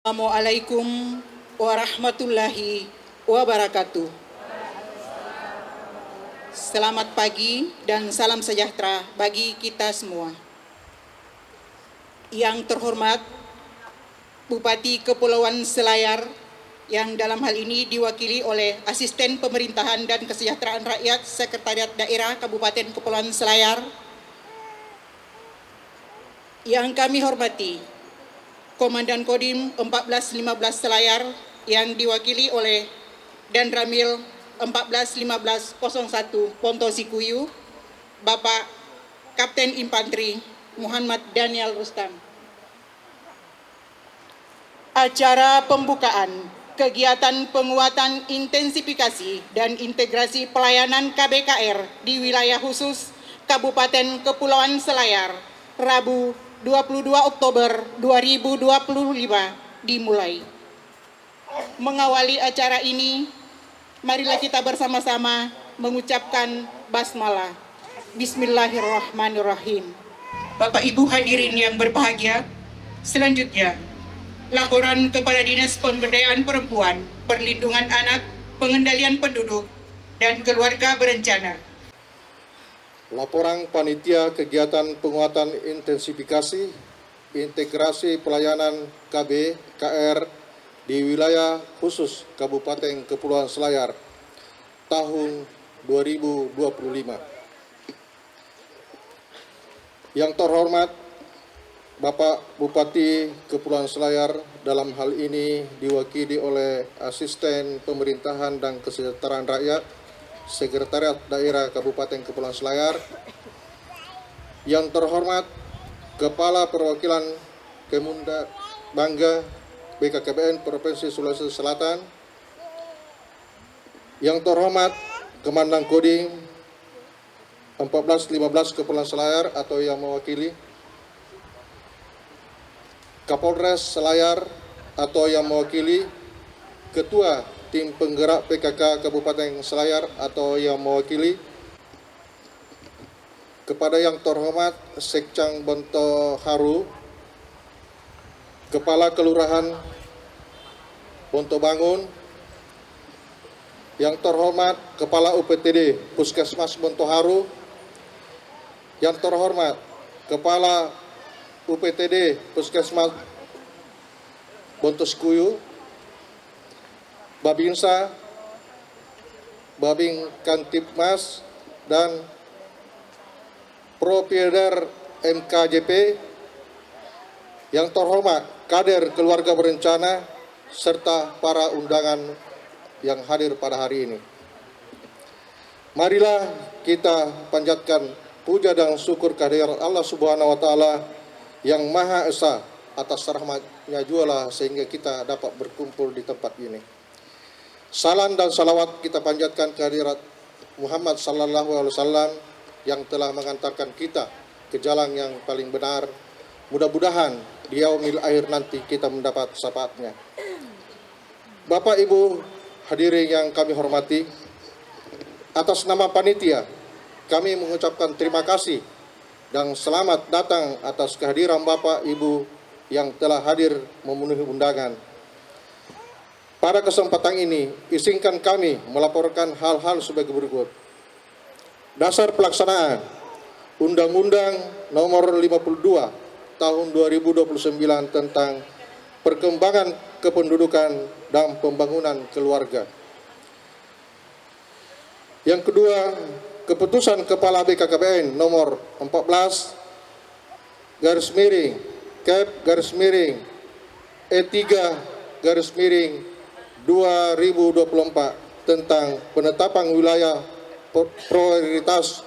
Assalamualaikum warahmatullahi wabarakatuh. Selamat pagi dan salam sejahtera bagi kita semua. Yang terhormat Bupati Kepulauan Selayar yang dalam hal ini diwakili oleh Asisten Pemerintahan dan Kesejahteraan Rakyat Sekretariat Daerah Kabupaten Kepulauan Selayar. Yang kami hormati Komandan Kodim 1415 Selayar yang diwakili oleh Dan Ramil 141501 Ponto Sikuyu, Bapak Kapten Infanteri Muhammad Daniel Rustam. Acara pembukaan kegiatan penguatan intensifikasi dan integrasi pelayanan KBKR di wilayah khusus Kabupaten Kepulauan Selayar, Rabu 22 Oktober 2025 dimulai. Mengawali acara ini, marilah kita bersama-sama mengucapkan basmalah. Bismillahirrahmanirrahim. Bapak Ibu hadirin yang berbahagia, selanjutnya laporan kepada Dinas Pemberdayaan Perempuan, Perlindungan Anak, Pengendalian Penduduk, dan Keluarga Berencana. Laporan Panitia Kegiatan Penguatan Intensifikasi Integrasi Pelayanan KBKR di Wilayah Khusus Kabupaten Kepulauan Selayar tahun 2025. Yang terhormat Bapak Bupati Kepulauan Selayar, dalam hal ini diwakili oleh Asisten Pemerintahan dan Kesejahteraan Rakyat Sekretariat Daerah Kabupaten Kepulauan Selayar. Yang terhormat Kepala Perwakilan Kemunda Bangga BKKBN Provinsi Sulawesi Selatan. Yang terhormat Komandan Kodim 1415 Kepulauan Selayar atau yang mewakili, Kapolres Selayar atau yang mewakili, Ketua Tim Penggerak PKK Kabupaten Selayar atau yang mewakili, kepada yang terhormat Sekcang Bonto Haru, Kepala Kelurahan Bonto Bangun, yang terhormat Kepala UPTD Puskesmas Bonto Haru, yang terhormat Kepala UPTD Puskesmas Bonto Sikuyu, Babinsa, Babing Kantipmas, dan Propilder MKJP, yang terhormat kader keluarga berencana, serta para undangan yang hadir pada hari ini. Marilah kita panjatkan puja dan syukur kehadirat Allah Subhanahu wa Ta'ala yang Maha Esa atas rahmat-Nya jualah sehingga kita dapat berkumpul di tempat ini. Salam dan salawat kita panjatkan kehadirat Muhammad sallallahu alaihi wasallam yang telah mengantarkan kita ke jalan yang paling benar. Mudah-mudahan di yaumil akhir nanti kita mendapat syafaatnya. Bapak Ibu hadirin yang kami hormati, atas nama panitia kami mengucapkan terima kasih dan selamat datang atas kehadiran Bapak Ibu yang telah hadir memenuhi undangan. Pada kesempatan ini, izinkan kami melaporkan hal-hal sebagai berikut. Dasar pelaksanaan Undang-Undang Nomor 52 Tahun 2029 tentang Perkembangan Kependudukan dan Pembangunan Keluarga. Yang kedua, Keputusan Kepala BKKBN Nomor 14 /Kep/E3 2024 tentang penetapan wilayah prioritas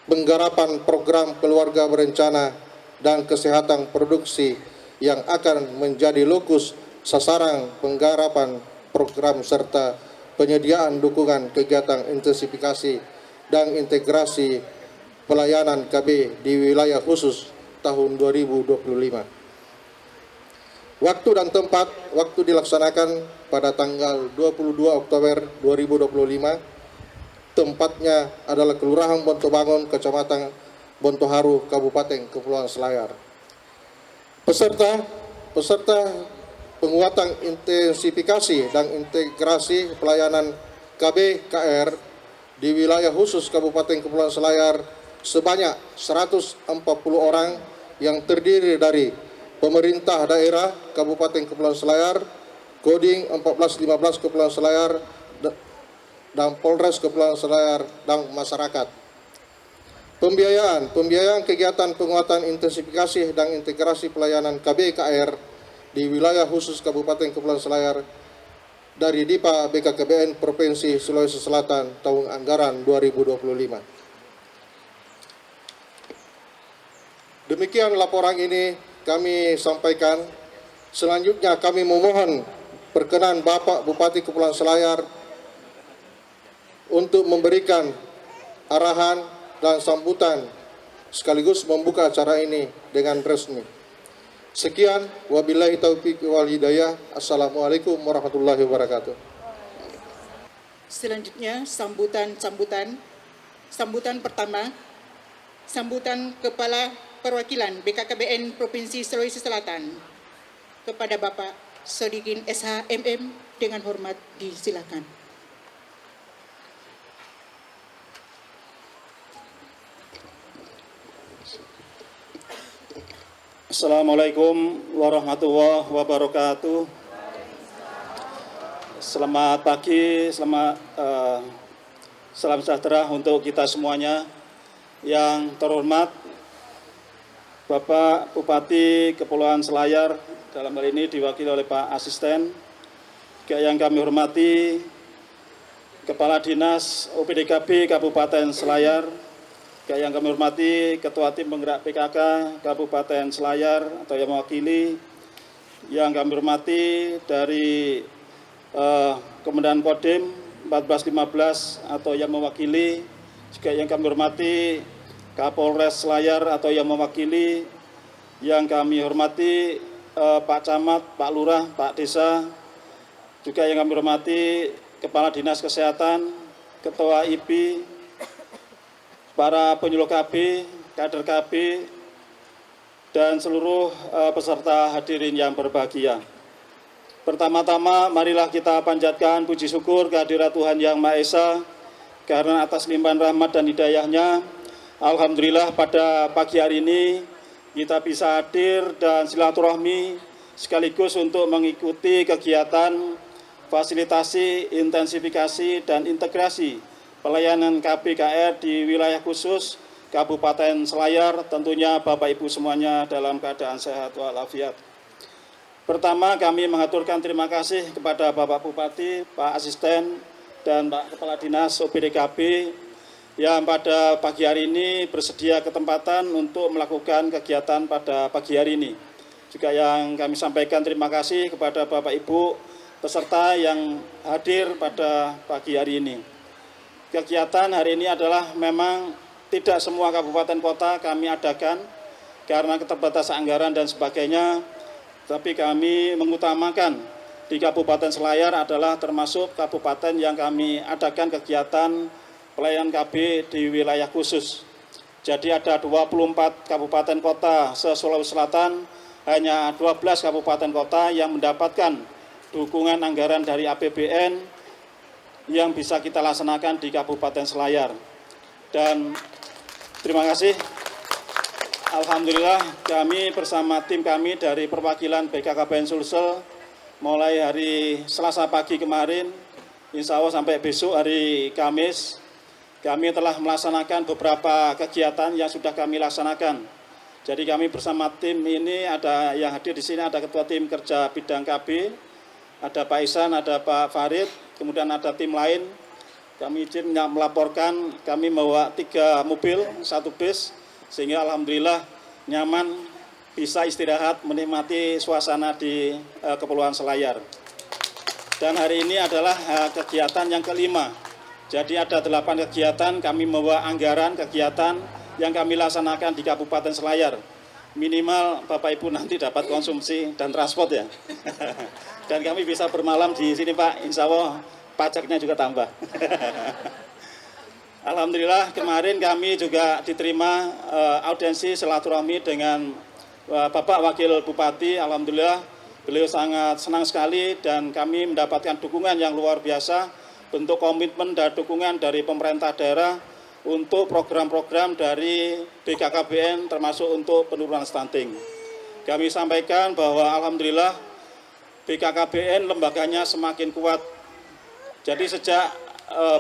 penggarapan program keluarga berencana dan kesehatan produksi yang akan menjadi lokus sasaran penggarapan program serta penyediaan dukungan kegiatan intensifikasi dan integrasi pelayanan KB di wilayah khusus tahun 2025. Waktu dan tempat, waktu dilaksanakan pada tanggal 22 Oktober 2025. Tempatnya adalah Kelurahan Bonto Bangun, Kecamatan Bonto Haru, Kabupaten Kepulauan Selayar. Peserta penguatan intensifikasi dan integrasi pelayanan KBKR di wilayah khusus Kabupaten Kepulauan Selayar sebanyak 140 orang yang terdiri dari pemerintah daerah Kabupaten Kepulauan Selayar, Kodim 1415 Kepulauan Selayar, dan Polres Kepulauan Selayar dan masyarakat. Pembiayaan kegiatan penguatan intensifikasi dan integrasi pelayanan KBKR di wilayah khusus Kabupaten Kepulauan Selayar dari DIPA BKKBN Provinsi Sulawesi Selatan tahun anggaran 2025. Demikian laporan ini kami sampaikan. Selanjutnya kami memohon perkenan Bapak Bupati Kepulauan Selayar untuk memberikan arahan dan sambutan sekaligus membuka acara ini dengan resmi. Sekian, wabillahi taufiq wal hidayah. Assalamualaikum warahmatullahi wabarakatuh. Selanjutnya sambutan pertama, sambutan Kepala Perwakilan BKKBN Provinsi Sulawesi Selatan kepada Bapak Sodikin SH MM dengan hormat disilakan. Assalamualaikum warahmatullahi wabarakatuh. Selamat pagi, salam sejahtera untuk kita semuanya. Yang terhormat Bapak Bupati Kepulauan Selayar, dalam hal ini diwakili oleh Pak Asisten. Juga yang kami hormati Kepala Dinas OPDKB Kabupaten Selayar, juga yang kami hormati Ketua Tim Penggerak PKK Kabupaten Selayar atau yang mewakili, yang kami hormati dari Komandan Kodim 1415 atau yang mewakili, juga yang kami hormati Kapolres Selayar atau yang mewakili, yang kami hormati Pak Camat, Pak Lurah, Pak Desa, juga yang kami hormati Kepala Dinas Kesehatan, Ketua IP, para penyuluh KB, kader KB, dan seluruh peserta hadirin yang berbahagia. Pertama-tama, marilah kita panjatkan puji syukur kehadirat Tuhan Yang Maha Esa, karena atas limpahan rahmat dan hidayahnya, alhamdulillah pada pagi hari ini kita bisa hadir dan silaturahmi sekaligus untuk mengikuti kegiatan fasilitasi, intensifikasi, dan integrasi pelayanan KBKR di wilayah khusus Kabupaten Selayar, tentunya Bapak Ibu semuanya dalam keadaan sehat walafiat. Pertama, kami mengaturkan terima kasih kepada Bapak Bupati, Pak Asisten, dan Pak Kepala Dinas OPDKB yang pada pagi hari ini bersedia ketempatan untuk melakukan kegiatan pada pagi hari ini. Juga yang kami sampaikan terima kasih kepada Bapak Ibu peserta yang hadir pada pagi hari ini. Kegiatan hari ini adalah memang tidak semua kabupaten kota kami adakan karena keterbatasan anggaran dan sebagainya, tapi kami mengutamakan di Kabupaten Selayar adalah termasuk kabupaten yang kami adakan kegiatan pelayanan KB di wilayah khusus. Jadi ada 24 kabupaten kota se-Sulawesi Selatan, hanya 12 kabupaten kota yang mendapatkan dukungan anggaran dari APBN yang bisa kita laksanakan di Kabupaten Selayar. Dan terima kasih, alhamdulillah kami bersama tim kami dari perwakilan BKKBN Sulsel mulai hari Selasa pagi kemarin, insya Allah sampai besok hari Kamis, kami telah melaksanakan beberapa kegiatan yang sudah kami laksanakan. Jadi kami bersama tim ini, ada yang hadir di sini, ada Ketua Tim Kerja Bidang KB, ada Pak Isan, ada Pak Farid, kemudian ada tim lain. Kami izin melaporkan, kami membawa 3 mobil, 1 bis, sehingga alhamdulillah nyaman, bisa istirahat, menikmati suasana di Kepulauan Selayar. Dan hari ini adalah kegiatan yang kelima. Jadi ada 8 kegiatan, kami membawa anggaran kegiatan yang kami laksanakan di Kabupaten Selayar. Minimal Bapak Ibu nanti dapat konsumsi dan transport ya. Dan kami bisa bermalam di sini Pak, insya Allah pajaknya juga tambah. Alhamdulillah kemarin kami juga diterima audiensi silaturahmi dengan Bapak Wakil Bupati. Alhamdulillah Beliau sangat senang sekali dan kami mendapatkan dukungan yang luar biasa, bentuk komitmen dan dukungan dari pemerintah daerah untuk program-program dari BKKBN termasuk untuk penurunan stunting. Kami sampaikan bahwa alhamdulillah BKKBN lembaganya semakin kuat. Jadi sejak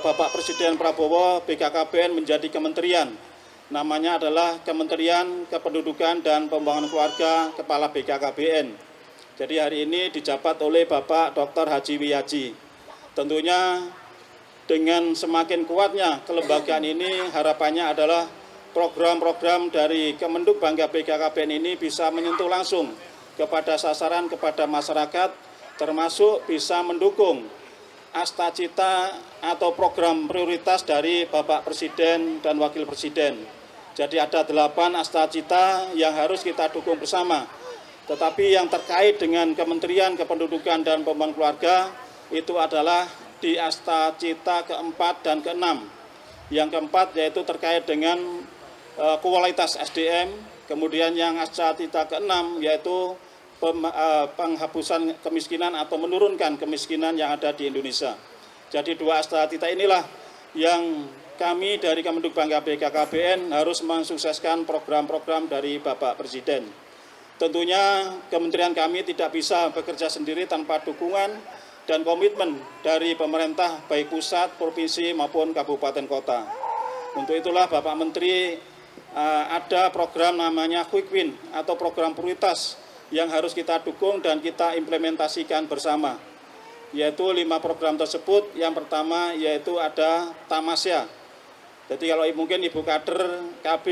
Bapak Presiden Prabowo, BKKBN menjadi kementerian. Namanya adalah Kementerian Kependudukan dan Pembangunan Keluarga Kepala BKKBN. Jadi hari ini dijabat oleh Bapak Dr. Haji Wiyaji. Tentunya dengan semakin kuatnya kelembagaan ini, harapannya adalah program-program dari Kemenduk Bangga BKKBN ini bisa menyentuh langsung kepada sasaran, kepada masyarakat, termasuk bisa mendukung asta-cita atau program prioritas dari Bapak Presiden dan Wakil Presiden. Jadi ada 8 asta-cita yang harus kita dukung bersama. Tetapi yang terkait dengan Kementerian Kependudukan dan Pembangunan Keluarga itu adalah di asta cita keempat dan keenam. Yang keempat yaitu terkait dengan kualitas SDM, kemudian yang asta cita keenam yaitu penghapusan kemiskinan atau menurunkan kemiskinan yang ada di Indonesia. Jadi 2 asta cita inilah yang kami dari Kemenduk Bangga BKKBN harus mensukseskan program-program dari Bapak Presiden. Tentunya kementerian kami tidak bisa bekerja sendiri tanpa dukungan dan komitmen dari pemerintah baik pusat, provinsi maupun kabupaten kota. Untuk itulah Bapak Menteri ada program namanya Quick Win atau program prioritas yang harus kita dukung dan kita implementasikan bersama. Yaitu 5 program tersebut, yang pertama yaitu ada Tamasya. Jadi kalau mungkin Ibu Kader KB,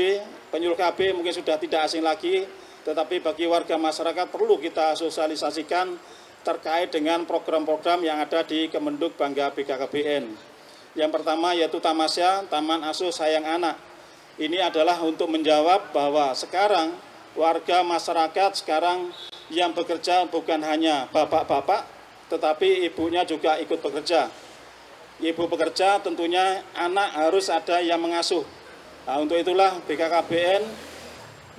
penyuluh KB mungkin sudah tidak asing lagi, tetapi bagi warga masyarakat perlu kita sosialisasikan terkait dengan program-program yang ada di Kemenduk Bangga BKKBN. Yang pertama yaitu Tamasya, Taman Asuh Sayang Anak. Ini adalah untuk menjawab bahwa sekarang warga masyarakat sekarang yang bekerja bukan hanya bapak-bapak, tetapi ibunya juga ikut bekerja. Ibu bekerja tentunya anak harus ada yang mengasuh. Nah, untuk itulah BKKBN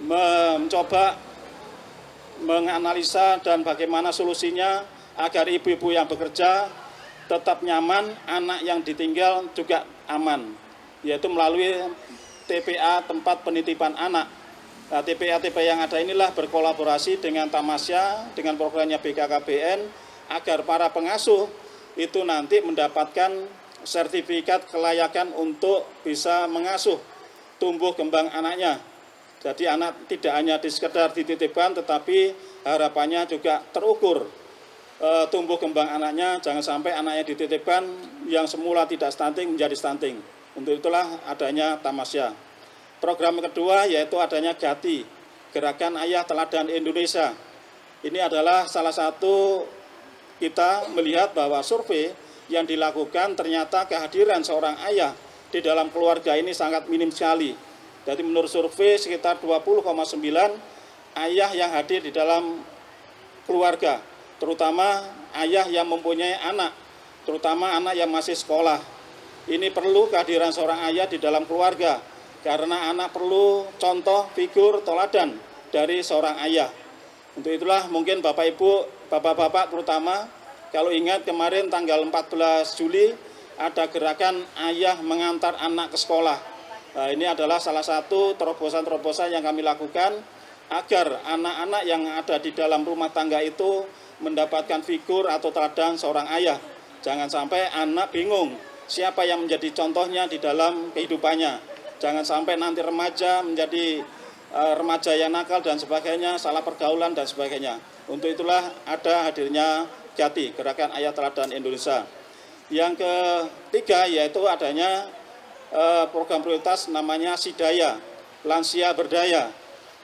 mencoba menganalisa dan bagaimana solusinya agar ibu-ibu yang bekerja tetap nyaman, anak yang ditinggal juga aman, yaitu melalui TPA tempat penitipan anak. Nah, TPA-TPA yang ada inilah berkolaborasi dengan Tamasya, dengan programnya BKKBN, agar para pengasuh itu nanti mendapatkan sertifikat kelayakan untuk bisa mengasuh tumbuh kembang anaknya. Jadi anak tidak hanya sekedar dititipkan, tetapi harapannya juga terukur tumbuh kembang anaknya. Jangan sampai anaknya dititipkan yang semula tidak stunting menjadi stunting. Untuk itulah adanya Tamasya. Program kedua yaitu adanya GATI, Gerakan Ayah Teladan Indonesia. Ini adalah salah satu kita melihat bahwa survei yang dilakukan ternyata kehadiran seorang ayah di dalam keluarga ini sangat minim sekali. Jadi menurut survei sekitar 20,9 ayah yang hadir di dalam keluarga, terutama ayah yang mempunyai anak, terutama anak yang masih sekolah. Ini perlu kehadiran seorang ayah di dalam keluarga, karena anak perlu contoh figur teladan dari seorang ayah. Untuk itulah mungkin Bapak Ibu, Bapak-Bapak terutama, kalau ingat kemarin tanggal 14 Juli ada gerakan ayah mengantar anak ke sekolah. Nah, ini adalah salah satu terobosan-terobosan yang kami lakukan agar anak-anak yang ada di dalam rumah tangga itu mendapatkan figur atau teladan seorang ayah. Jangan sampai anak bingung siapa yang menjadi contohnya di dalam kehidupannya. Jangan sampai nanti remaja menjadi remaja yang nakal dan sebagainya, salah pergaulan dan sebagainya. Untuk itulah ada hadirnya GATI, Gerakan Ayah Teladan Indonesia. Yang ketiga yaitu adanya program prioritas namanya Sidaya, Lansia Berdaya.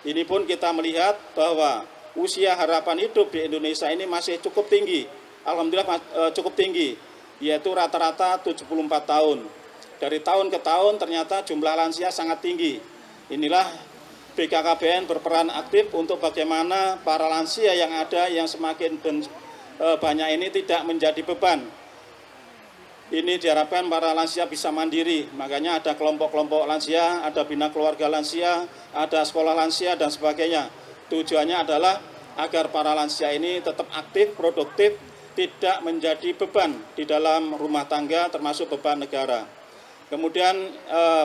Ini pun kita melihat bahwa usia harapan hidup di Indonesia ini masih cukup tinggi. Alhamdulillah cukup tinggi, yaitu rata-rata 74 tahun. Dari tahun ke tahun ternyata jumlah lansia sangat tinggi. Inilah BKKBN berperan aktif untuk bagaimana para lansia yang ada yang semakin banyak ini tidak menjadi beban. Ini diharapkan para lansia bisa mandiri, makanya ada kelompok-kelompok lansia, ada bina keluarga lansia, ada sekolah lansia dan sebagainya. Tujuannya adalah agar para lansia ini tetap aktif, produktif, tidak menjadi beban di dalam rumah tangga termasuk beban negara. Kemudian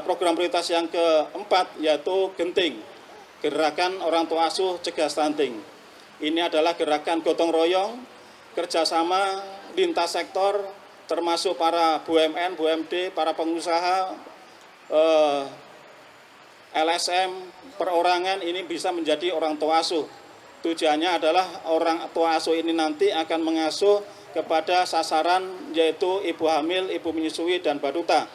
program prioritas yang keempat yaitu Genting, Gerakan Orang Tua Asuh Cegah Stunting. Ini adalah gerakan gotong royong, kerjasama lintas sektor termasuk para BUMN, BUMD, para pengusaha, LSM, perorangan ini bisa menjadi orang tua asuh. Tujuannya adalah orang tua asuh ini nanti akan mengasuh kepada sasaran yaitu ibu hamil, ibu menyusui, dan baduta.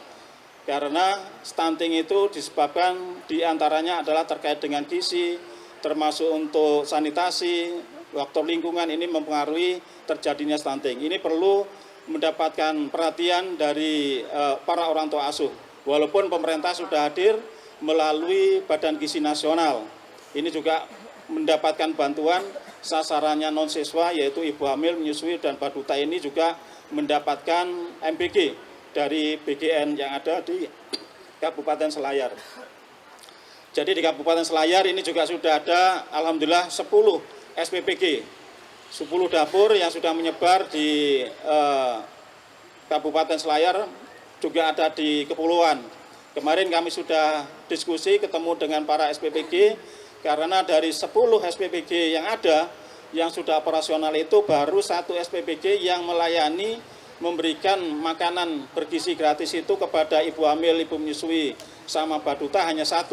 Karena stunting itu disebabkan diantaranya adalah terkait dengan gizi, termasuk untuk sanitasi, faktor lingkungan ini mempengaruhi terjadinya stunting. Ini perlu mendapatkan perhatian dari para orang tua asuh. Walaupun pemerintah sudah hadir melalui Badan Gizi Nasional, ini juga mendapatkan bantuan sasarannya non-siswa yaitu ibu hamil, menyusui, dan baduta ini juga mendapatkan MBG dari BGN yang ada di Kabupaten Selayar. Jadi di Kabupaten Selayar ini juga sudah ada alhamdulillah 10 SPPG, 10 dapur yang sudah menyebar di Kabupaten Selayar, juga ada di Kepulauan. Kemarin kami sudah diskusi ketemu dengan para SPPG, karena dari 10 SPPG yang ada, yang sudah operasional itu baru 1 SPPG yang melayani memberikan makanan bergizi gratis itu kepada ibu hamil, ibu menyusui, sama baduta hanya 1.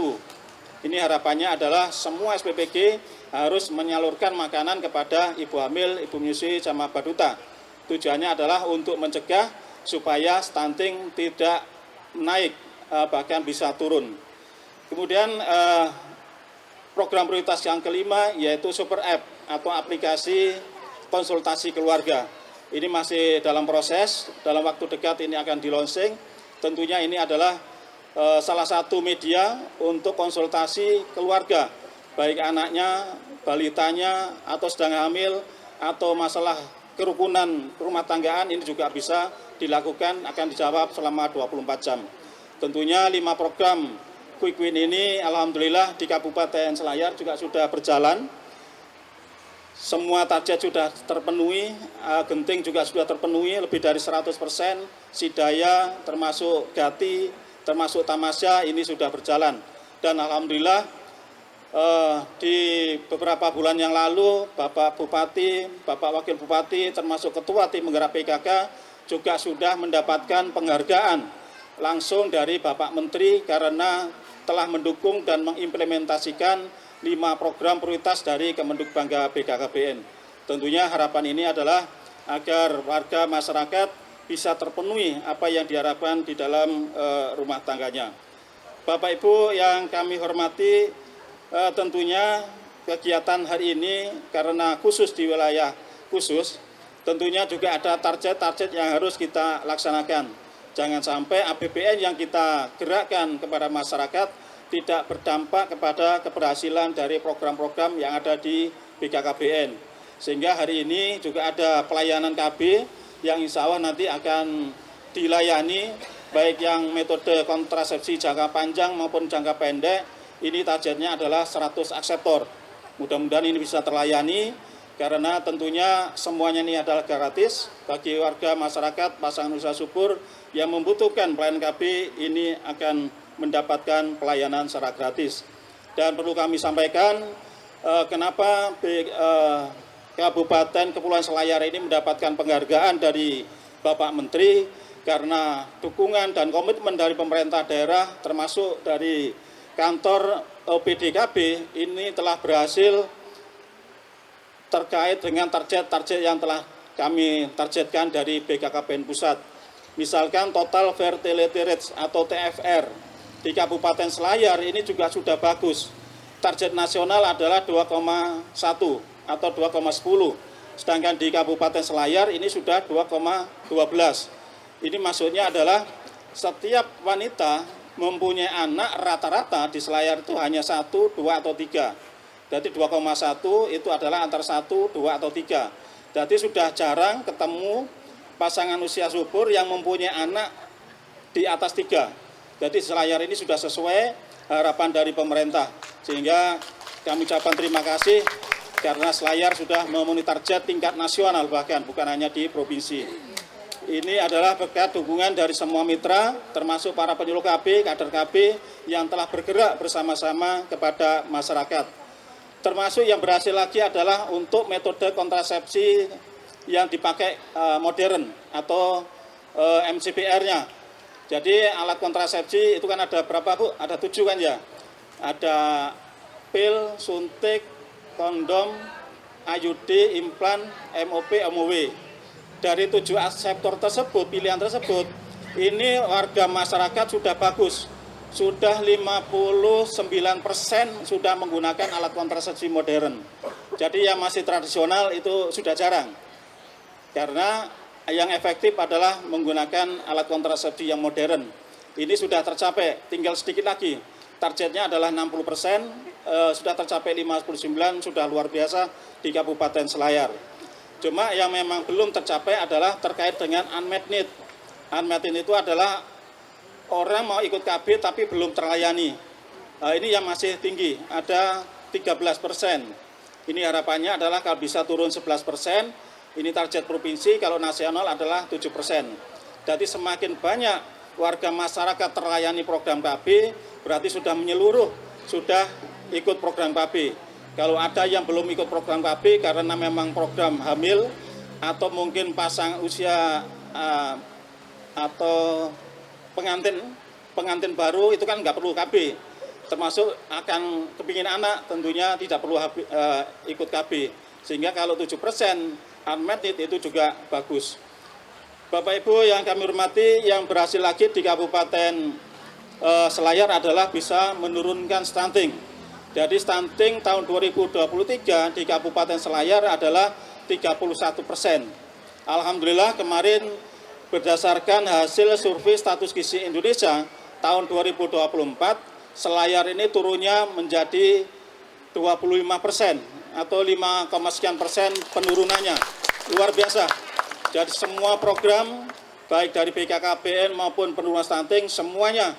Ini harapannya adalah semua SPPG harus menyalurkan makanan kepada ibu hamil, ibu menyusui, sama baduta. Tujuannya adalah untuk mencegah supaya stunting tidak naik, bahkan bisa turun. Kemudian program prioritas yang kelima yaitu Super App atau aplikasi konsultasi keluarga. Ini masih dalam proses, dalam waktu dekat ini akan di-launching. Tentunya ini adalah salah satu media untuk konsultasi keluarga, baik anaknya, balitanya, atau sedang hamil, atau masalah kerukunan rumah tanggaan, ini juga bisa dilakukan, akan dijawab selama 24 jam. Tentunya 5 program Quick Win ini alhamdulillah di Kabupaten Selayar juga sudah berjalan. Semua target sudah terpenuhi, Genting juga sudah terpenuhi lebih dari 100%, Sidaya termasuk Gati, termasuk Tamasya ini sudah berjalan. Dan alhamdulillah di beberapa bulan yang lalu Bapak Bupati, Bapak Wakil Bupati termasuk Ketua Tim Penggerak PKK juga sudah mendapatkan penghargaan langsung dari Bapak Menteri karena telah mendukung dan mengimplementasikan 5 program prioritas dari Kemenduk Bangga BKKBN. Tentunya harapan ini adalah agar warga masyarakat bisa terpenuhi apa yang diharapkan di dalam rumah tangganya. Bapak Ibu yang kami hormati, tentunya kegiatan hari ini karena khusus di wilayah khusus, tentunya juga ada target-target yang harus kita laksanakan. Jangan sampai APBN yang kita gerakkan kepada masyarakat tidak berdampak kepada keberhasilan dari program-program yang ada di BKKBN. Sehingga hari ini juga ada pelayanan KB yang insya Allah nanti akan dilayani, baik yang metode kontrasepsi jangka panjang maupun jangka pendek. Ini targetnya adalah 100 akseptor. Mudah-mudahan ini bisa terlayani, karena tentunya semuanya ini adalah gratis bagi warga masyarakat pasangan usaha subur yang membutuhkan pelayanan KB ini akan mendapatkan pelayanan secara gratis. Dan perlu kami sampaikan kenapa Kabupaten Kepulauan Selayar ini mendapatkan penghargaan dari Bapak Menteri, karena dukungan dan komitmen dari pemerintah daerah termasuk dari kantor OPDKB ini telah berhasil terkait dengan target-target yang telah kami targetkan dari BKKBN Pusat. Misalkan total fertility rate atau TFR di Kabupaten Selayar ini juga sudah bagus. Target nasional adalah 2,1 atau 2,10. Sedangkan di Kabupaten Selayar ini sudah 2,12. Ini maksudnya adalah setiap wanita mempunyai anak rata-rata di Selayar itu hanya 1, 2, atau 3. Jadi 2,1 itu adalah antara 1, 2, atau 3. Jadi sudah jarang ketemu pasangan usia subur yang mempunyai anak di atas 3. Jadi Selayar ini sudah sesuai harapan dari pemerintah. Sehingga kami ucapkan terima kasih karena Selayar sudah memenuhi target tingkat nasional bahkan bukan hanya di provinsi. Ini adalah berkat dukungan dari semua mitra, termasuk para penyuluh KB, kader KB yang telah bergerak bersama-sama kepada masyarakat. Termasuk yang berhasil lagi adalah untuk metode kontrasepsi yang dipakai modern atau MCPR-nya. Jadi alat kontrasepsi itu kan ada berapa Bu? Ada 7 kan ya? Ada pil, suntik, kondom, IUD, implan, MOP, MOW. Dari 7 sektor tersebut, pilihan tersebut, ini warga masyarakat sudah bagus. Sudah 59% sudah menggunakan alat kontrasepsi modern. Jadi yang masih tradisional itu sudah jarang. Karena yang efektif adalah menggunakan alat kontrasepsi yang modern. Ini sudah tercapai, tinggal sedikit lagi. Targetnya adalah 60%, sudah tercapai 59%, sudah luar biasa di Kabupaten Selayar. Cuma yang memang belum tercapai adalah terkait dengan unmet need. Unmet need itu adalah orang mau ikut KB tapi belum terlayani. Ini yang masih tinggi, ada 13%. Ini harapannya adalah kalau bisa turun 11%, ini target provinsi, kalau nasional adalah 7%. Jadi semakin banyak warga masyarakat terlayani program KB, berarti sudah menyeluruh, sudah ikut program KB. Kalau ada yang belum ikut program KB karena memang program hamil atau mungkin pasang usia atau pengantin baru itu kan nggak perlu KB. Termasuk akan kepingin anak tentunya tidak perlu ikut KB. Sehingga kalau 7% unmet need itu juga bagus. Bapak Ibu yang kami hormati, yang berhasil lagi di Kabupaten Selayar adalah bisa menurunkan stunting. Jadi stunting tahun 2023 di Kabupaten Selayar adalah 31%. Alhamdulillah kemarin berdasarkan hasil survei status gizi Indonesia tahun 2024, Selayar ini turunnya menjadi 25% atau 5, sekian persen penurunannya. Luar biasa. Jadi semua program baik dari BKKBN maupun penurunan stunting semuanya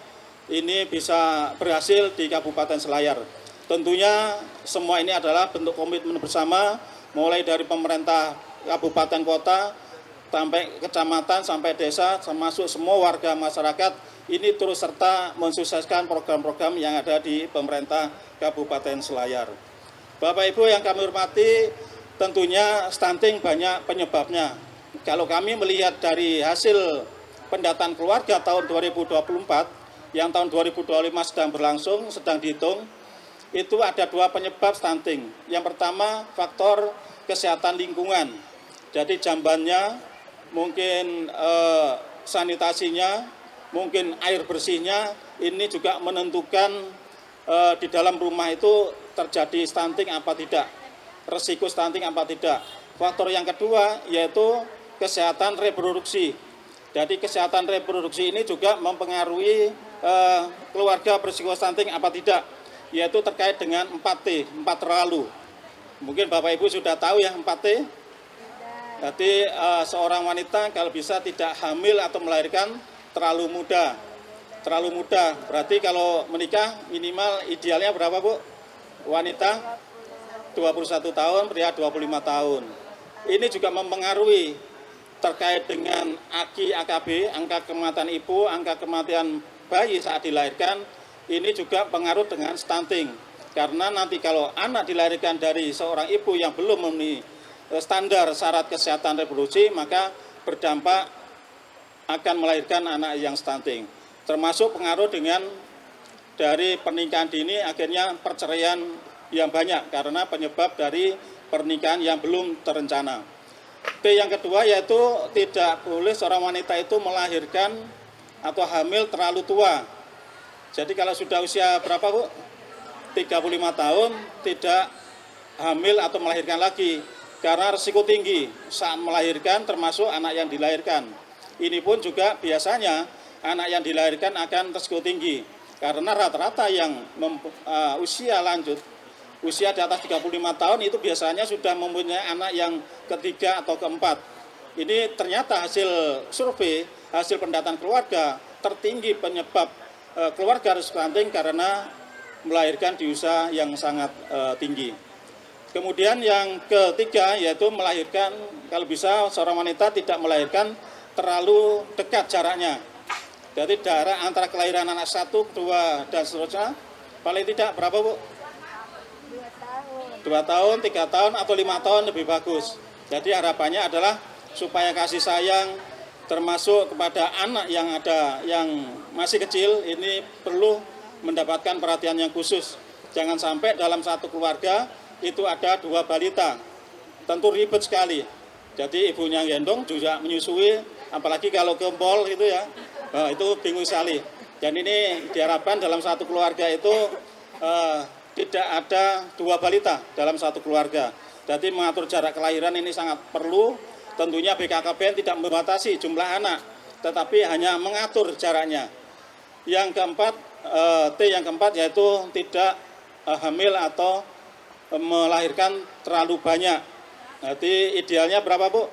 ini bisa berhasil di Kabupaten Selayar. Tentunya semua ini adalah bentuk komitmen bersama, mulai dari pemerintah kabupaten kota, sampai kecamatan, sampai desa, termasuk semua warga masyarakat, ini terus serta mensukseskan program-program yang ada di pemerintah Kabupaten Selayar. Bapak Ibu yang kami hormati, tentunya stunting banyak penyebabnya. Kalau kami melihat dari hasil pendataan keluarga tahun 2024, yang tahun 2025 sedang berlangsung, sedang dihitung, itu ada 2 penyebab stunting. Yang pertama faktor kesehatan lingkungan. Jadi jambannya, mungkin sanitasinya, mungkin air bersihnya, ini juga menentukan di dalam rumah itu terjadi stunting apa tidak, resiko stunting apa tidak. Faktor yang kedua yaitu kesehatan reproduksi. Jadi kesehatan reproduksi ini juga mempengaruhi keluarga berisiko stunting apa tidak, yaitu terkait dengan 4T, 4 terlalu. Mungkin Bapak Ibu sudah tahu ya 4T. Jadi seorang wanita kalau bisa tidak hamil atau melahirkan terlalu muda. Terlalu muda, berarti kalau menikah minimal idealnya berapa Bu? Wanita 21 tahun, pria 25 tahun. Ini juga mempengaruhi terkait dengan AKI-AKB, angka kematian ibu, angka kematian bayi saat dilahirkan. Ini juga pengaruh dengan stunting, karena nanti kalau anak dilahirkan dari seorang ibu yang belum memenuhi standar syarat kesehatan reproduksi, maka berdampak akan melahirkan anak yang stunting. Termasuk pengaruh dengan dari pernikahan dini, akhirnya perceraian yang banyak karena penyebab dari pernikahan yang belum terencana. Yang kedua yaitu tidak boleh seorang wanita itu melahirkan atau hamil terlalu tua. Jadi kalau sudah usia berapa Bu? 35 tahun tidak hamil atau melahirkan lagi. Karena risiko tinggi saat melahirkan termasuk anak yang dilahirkan. Ini pun juga biasanya anak yang dilahirkan akan risiko tinggi. Karena rata-rata yang usia lanjut, usia di atas 35 tahun itu biasanya sudah mempunyai anak yang ketiga atau keempat. Ini ternyata hasil survei, hasil pendataan keluarga tertinggi penyebab keluarga harus stunting karena melahirkan di usia yang sangat tinggi. Kemudian yang ketiga yaitu melahirkan, kalau bisa seorang wanita tidak melahirkan terlalu dekat jaraknya. Jadi jarak antara kelahiran anak 1, 2, dan seterusnya paling tidak berapa Bu? 2 tahun, 3 tahun, atau 5 tahun lebih bagus. Jadi harapannya adalah supaya kasih sayang termasuk kepada anak yang masih kecil ini perlu mendapatkan perhatian yang khusus. Jangan sampai dalam satu keluarga itu ada 2 balita. Tentu ribet sekali. Jadi ibunya gendong juga menyusui, apalagi kalau ke mall itu ya, itu bingung sekali. Dan ini diharapkan dalam satu keluarga itu tidak ada 2 balita dalam satu keluarga. Jadi mengatur jarak kelahiran ini sangat perlu. Tentunya BKKBN tidak membatasi jumlah anak, tetapi hanya mengatur jaraknya. Yang keempat, yang keempat yaitu tidak hamil atau melahirkan terlalu banyak. Jadi idealnya berapa Bu?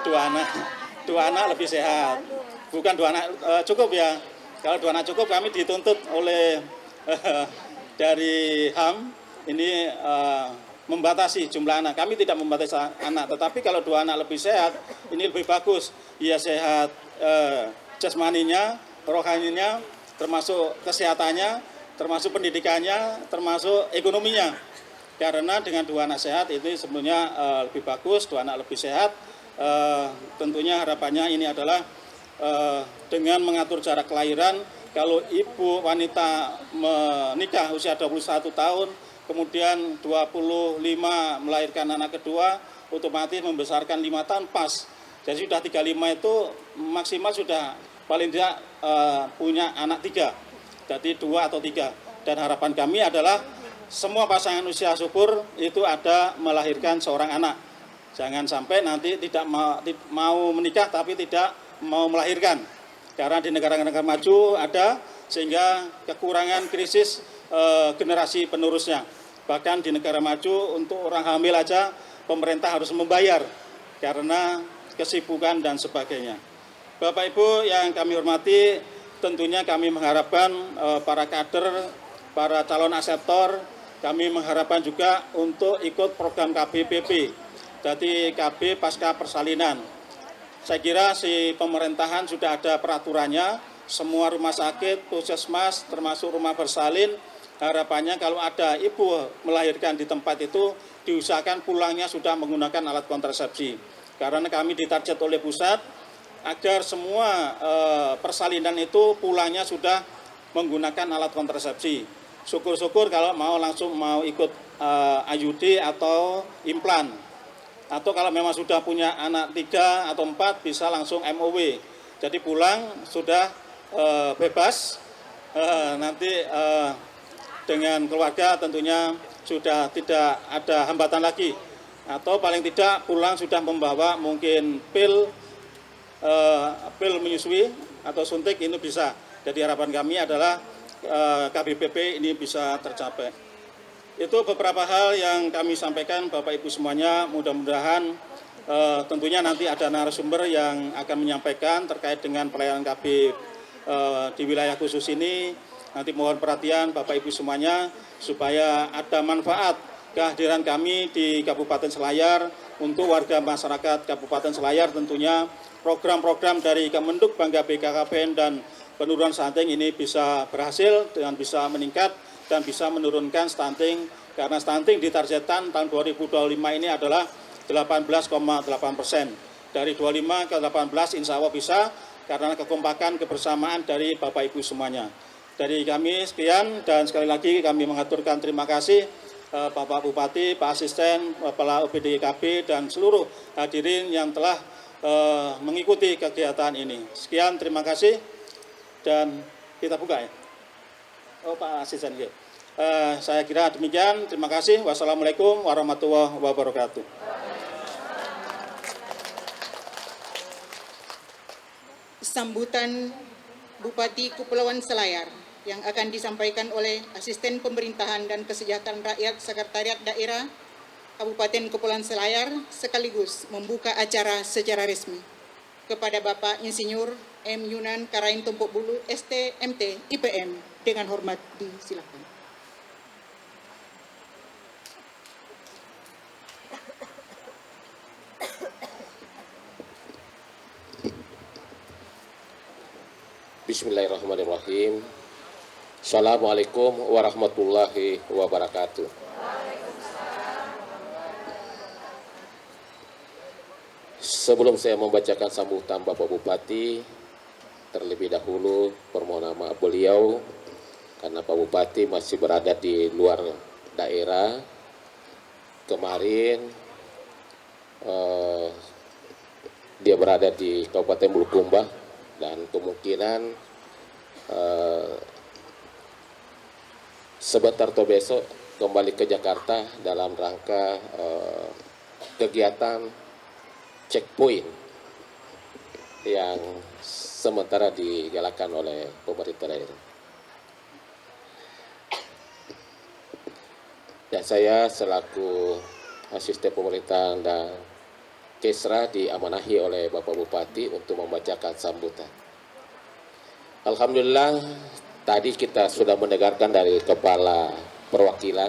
2 anak. 2 anak lebih sehat. Bukan 2 anak cukup ya. Kalau 2 anak cukup kami dituntut oleh dari HAM ini membatasi jumlah anak. Kami tidak membatasi anak, tetapi kalau 2 anak lebih sehat, ini lebih bagus. Ia sehat jasmaninya, rohaninya, termasuk kesehatannya, termasuk pendidikannya, termasuk ekonominya. Karena dengan 2 anak sehat itu sebenarnya lebih bagus, 2 anak lebih sehat. Tentunya harapannya ini adalah dengan mengatur jarak kelahiran, kalau ibu wanita menikah usia 21 tahun, kemudian 25 melahirkan anak kedua, otomatis membesarkan 5 tahun pas. Jadi sudah 35 itu maksimal sudah paling tidak punya anak 3. Jadi 2 atau 3. Dan harapan kami adalah semua pasangan usia subur itu ada melahirkan seorang anak. Jangan sampai nanti tidak mau menikah tapi tidak mau melahirkan. Karena di negara-negara maju ada, sehingga kekurangan krisis generasi penerusnya. Bahkan di negara maju untuk orang hamil aja pemerintah harus membayar karena kesibukan dan sebagainya. Bapak Ibu yang kami hormati, tentunya kami mengharapkan para kader, para calon aseptor, kami mengharapkan juga untuk ikut program KBPP, jadi KB Pasca Persalinan. Saya kira si pemerintahan sudah ada peraturannya, semua rumah sakit, puskesmas, termasuk rumah bersalin, harapannya kalau ada ibu melahirkan di tempat itu, diusahakan pulangnya sudah menggunakan alat kontrasepsi. Karena kami ditarget oleh pusat, agar semua persalinan itu pulangnya sudah menggunakan alat kontrasepsi. Syukur-syukur kalau langsung mau ikut IUD atau implan. Atau kalau memang sudah punya anak 3 atau 4 bisa langsung MOW. Jadi pulang sudah bebas, nanti dengan keluarga tentunya sudah tidak ada hambatan lagi. Atau paling tidak pulang sudah membawa mungkin pil menyusui atau suntik, ini bisa. Jadi harapan kami adalah KBPP ini bisa tercapai. Itu beberapa hal yang kami sampaikan Bapak Ibu semuanya. Mudah-mudahan tentunya nanti ada narasumber yang akan menyampaikan terkait dengan pelayanan KB di wilayah khusus ini. Nanti mohon perhatian Bapak Ibu semuanya supaya ada manfaat kehadiran kami di Kabupaten Selayar untuk warga masyarakat Kabupaten Selayar. Tentunya program-program dari Kemenduk Bangga BKKBN dan penurunan stunting ini bisa berhasil dan bisa meningkat dan bisa menurunkan stunting, karena stunting ditargetkan tahun 2025 ini adalah 18,8%. Dari 25 ke 18 insya Allah bisa, karena kekompakan kebersamaan dari Bapak Ibu semuanya. Dari kami sekian, dan sekali lagi kami mengaturkan terima kasih Bapak Bupati, Pak Asisten, Kepala OPDKB, dan seluruh hadirin yang telah mengikuti kegiatan ini. Sekian, terima kasih, dan kita buka ya. Oh Pak Asisten, ya. Saya kira demikian. Terima kasih. Wassalamualaikum warahmatullahi wabarakatuh. Sambutan Bupati Kepulauan Selayar yang akan disampaikan oleh Asisten Pemerintahan dan Kesejahteraan Rakyat Sekretariat Daerah Kabupaten Kepulauan Selayar sekaligus membuka acara secara resmi. Kepada Bapak Insinyur M. Yunan Karain Tumpuk Bulu, STMT, IPM, dengan hormat disilakan. Bismillahirrahmanirrahim. Assalamualaikum warahmatullahi wabarakatuh. Sebelum saya membacakan sambutan Bapak Bupati, terlebih dahulu permohonan maaf beliau karena Pak Bupati masih berada di luar daerah. Kemarin dia berada di Kabupaten Bulukumba dan kemungkinan sebentar atau besok kembali ke Jakarta dalam rangka kegiatan checkpoint yang sementara digalakan oleh pemerintah daerah. Dan saya selaku asisten pemerintahan dan Kesra diamanahi oleh Bapak Bupati untuk membacakan sambutan. Alhamdulillah tadi kita sudah mendengarkan dari Kepala Perwakilan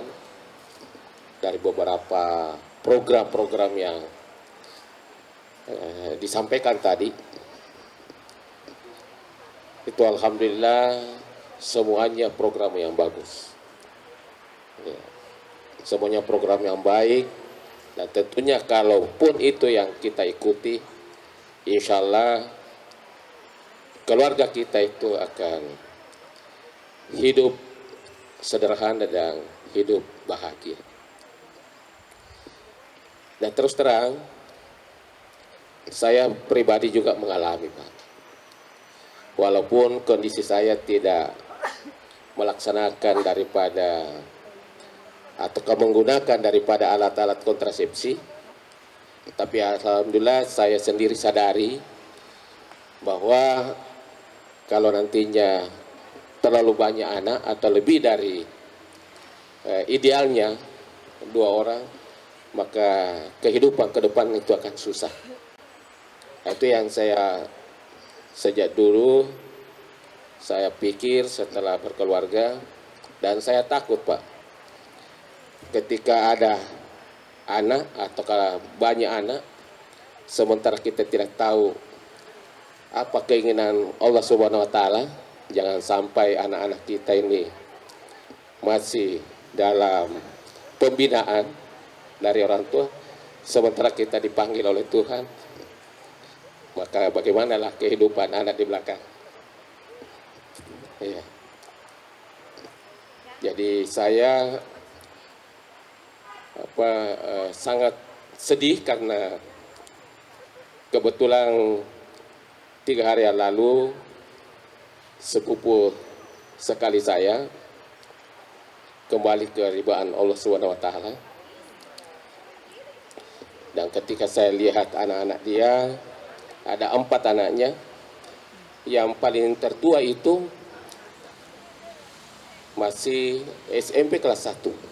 dari beberapa program-program yang disampaikan tadi. Itu alhamdulillah semuanya program yang bagus. Ya, semuanya program yang baik dan tentunya kalaupun itu yang kita ikuti, insya Allah keluarga kita itu akan hidup sederhana dan hidup bahagia. Dan terus terang, saya pribadi juga mengalami, Pak. Walaupun kondisi saya tidak melaksanakan daripada atau menggunakan daripada alat-alat kontrasepsi, tapi alhamdulillah saya sendiri sadari bahwa kalau nantinya terlalu banyak anak atau lebih dari idealnya 2 orang, maka kehidupan ke depan itu akan susah. Itu yang saya sejak dulu saya pikir setelah berkeluarga, dan saya takut, Pak, ketika ada anak atau banyak anak sementara kita tidak tahu apa keinginan Allah Subhanahu wa taala, jangan sampai anak-anak kita ini masih dalam pembinaan dari orang tua sementara kita dipanggil oleh Tuhan. Maka bagaimanalah kehidupan anak di belakang. Ya. Jadi saya sangat sedih karena kebetulan 3 hari yang lalu sepupu sekali saya kembali ke ridhaan Allah Subhanahu wa taala. Dan ketika saya lihat anak-anak dia, ada 4 anaknya, yang paling tertua itu masih SMP kelas 1.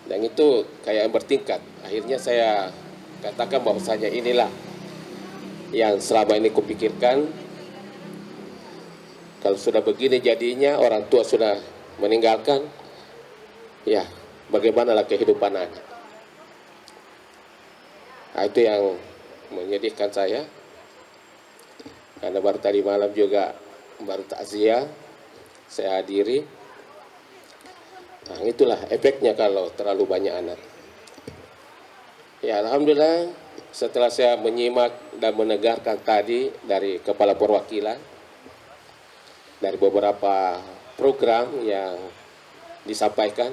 Dan itu kayak bertingkat. Akhirnya saya katakan bahwasanya inilah yang selama ini kupikirkan. Kalau sudah begini jadinya, orang tua sudah meninggalkan, ya bagaimanalah kehidupan anak. Nah, itu yang menyedihkan saya, karena baru tadi malam juga baru takziah saya hadiri. Nah, itulah efeknya kalau terlalu banyak anak. Ya alhamdulillah, setelah saya menyimak dan mendengarkan tadi dari Kepala Perwakilan dari beberapa program yang disampaikan,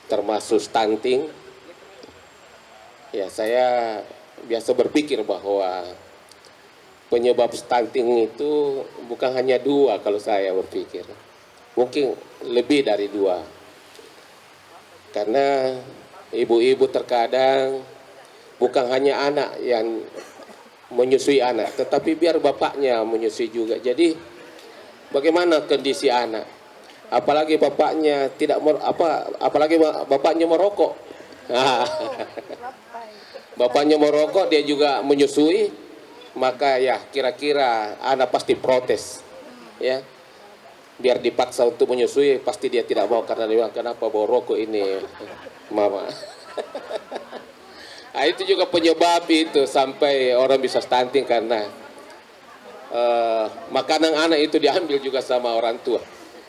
termasuk stunting, ya saya biasa berpikir bahwa penyebab stunting itu bukan hanya 2 kalau saya berpikir. Mungkin lebih dari 2. Karena ibu-ibu terkadang bukan hanya anak yang menyusui anak, tetapi biar bapaknya menyusui juga. Jadi bagaimana kondisi anak? Apalagi bapaknya apalagi bapaknya merokok. Bapaknya merokok, dia juga menyusui, maka ya kira-kira anak pasti protes, ya. Biar dipaksa untuk menyusui, pasti dia tidak mau karena dia bilang, kenapa bawa rokok ini, mama. Nah, itu juga penyebab itu sampai orang bisa stunting karena makanan anak itu diambil juga sama orang tua.